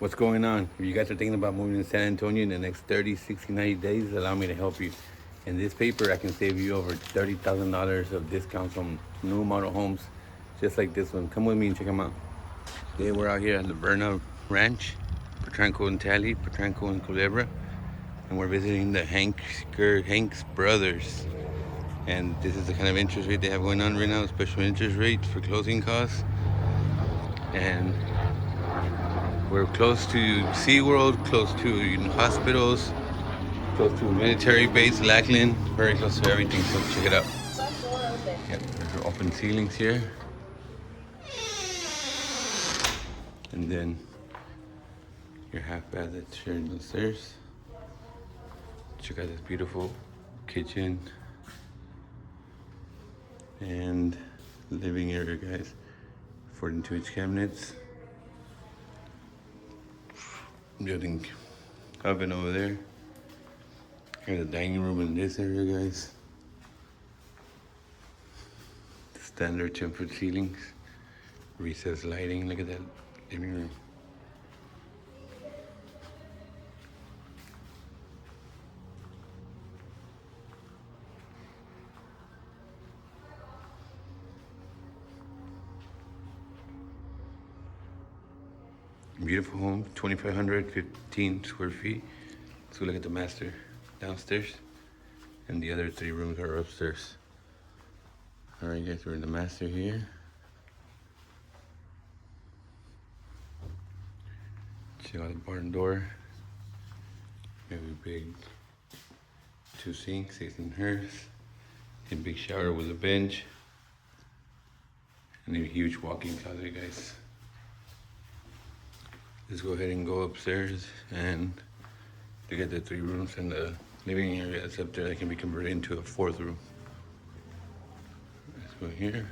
What's going on? If you guys are thinking about moving to San Antonio in the next 30, 60, 90 days, allow me to help you. In this paper, I can save you over $30,000 of discounts on new model homes, just like this one. Come with me and check them out. Today we're out here at the Kallison Ranch, Potranco and Tally, Potranco and Culebra, and we're visiting the Hank's brothers. And this is the kind of interest rate they have going on right now, special interest rates for closing costs. And we're close to SeaWorld, close to hospitals, close to military base, Lackland, very close to everything, so check it out. Yep, there's open ceilings here. And then your half bath that's sharing downstairs. Check out this beautiful kitchen and living area, guys. 42-inch cabinets. Building oven over there. Here's the dining room in this area, guys. Standard 10-foot ceilings. Recessed lighting. Look at that living room. Beautiful home, 2,515 square feet. Let's go look at the master downstairs, and the other 3 rooms are upstairs. All right, guys, we're in the master here. Check out the barn door. Very big 2 sinks, 18 hers, a big shower with a bench, and a huge walk-in closet, guys. Let's go ahead and go upstairs and look at the 3 rooms and the living area that's up there that can be converted into a 4th room. Let's go here.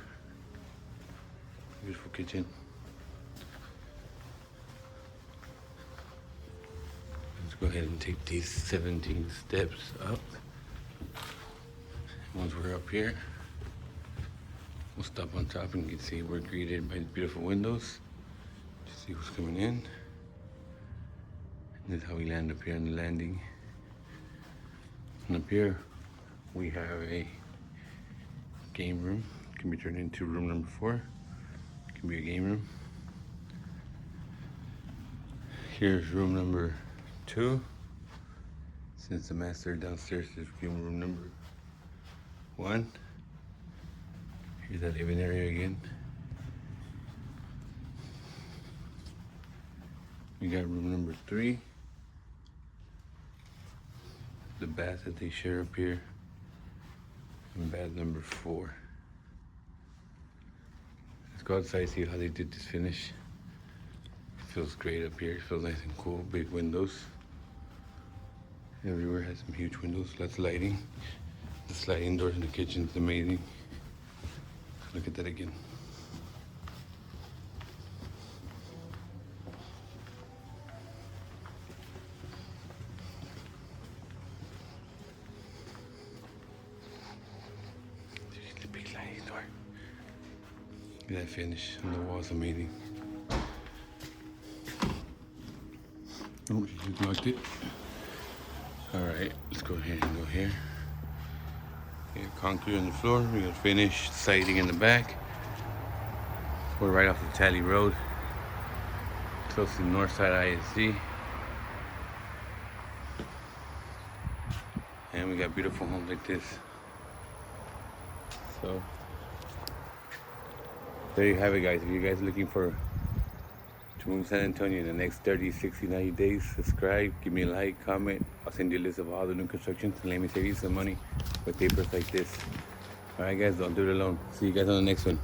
Beautiful kitchen. Let's go ahead and take these 17 steps up. Once we're up here, we'll stop on top and you can see we're greeted by beautiful windows. Just see who's coming in. This is how we land up here on the landing. And up here, we have a game room. It can be turned into room number 4. It can be a game room. Here's room number 2. Since the master downstairs is room number 1. Here's that living area again. We got room number 3. The bath that they share up here, and bath number 4. Let's go outside, see how they did this finish. It feels great up here. It feels nice and cool. Big windows. Everywhere has some huge windows. Lots of lighting. The sliding doors in the kitchen is amazing. Look at that again. Look at that finish on the walls, amazing. Oh, she just locked it. Alright, let's go ahead and go here. We got concrete on the floor, we got finished siding in the back. We're right off the Tally Road, close to the north side ISD. And we got beautiful homes like this. So there you have it, guys. If you guys are looking to move to San Antonio in the next 30, 60, 90 days, subscribe, give me a like, comment. I'll send you a list of all the new constructions and let me save you some money with papers like this. Alright, guys, don't do it alone. See you guys on the next one.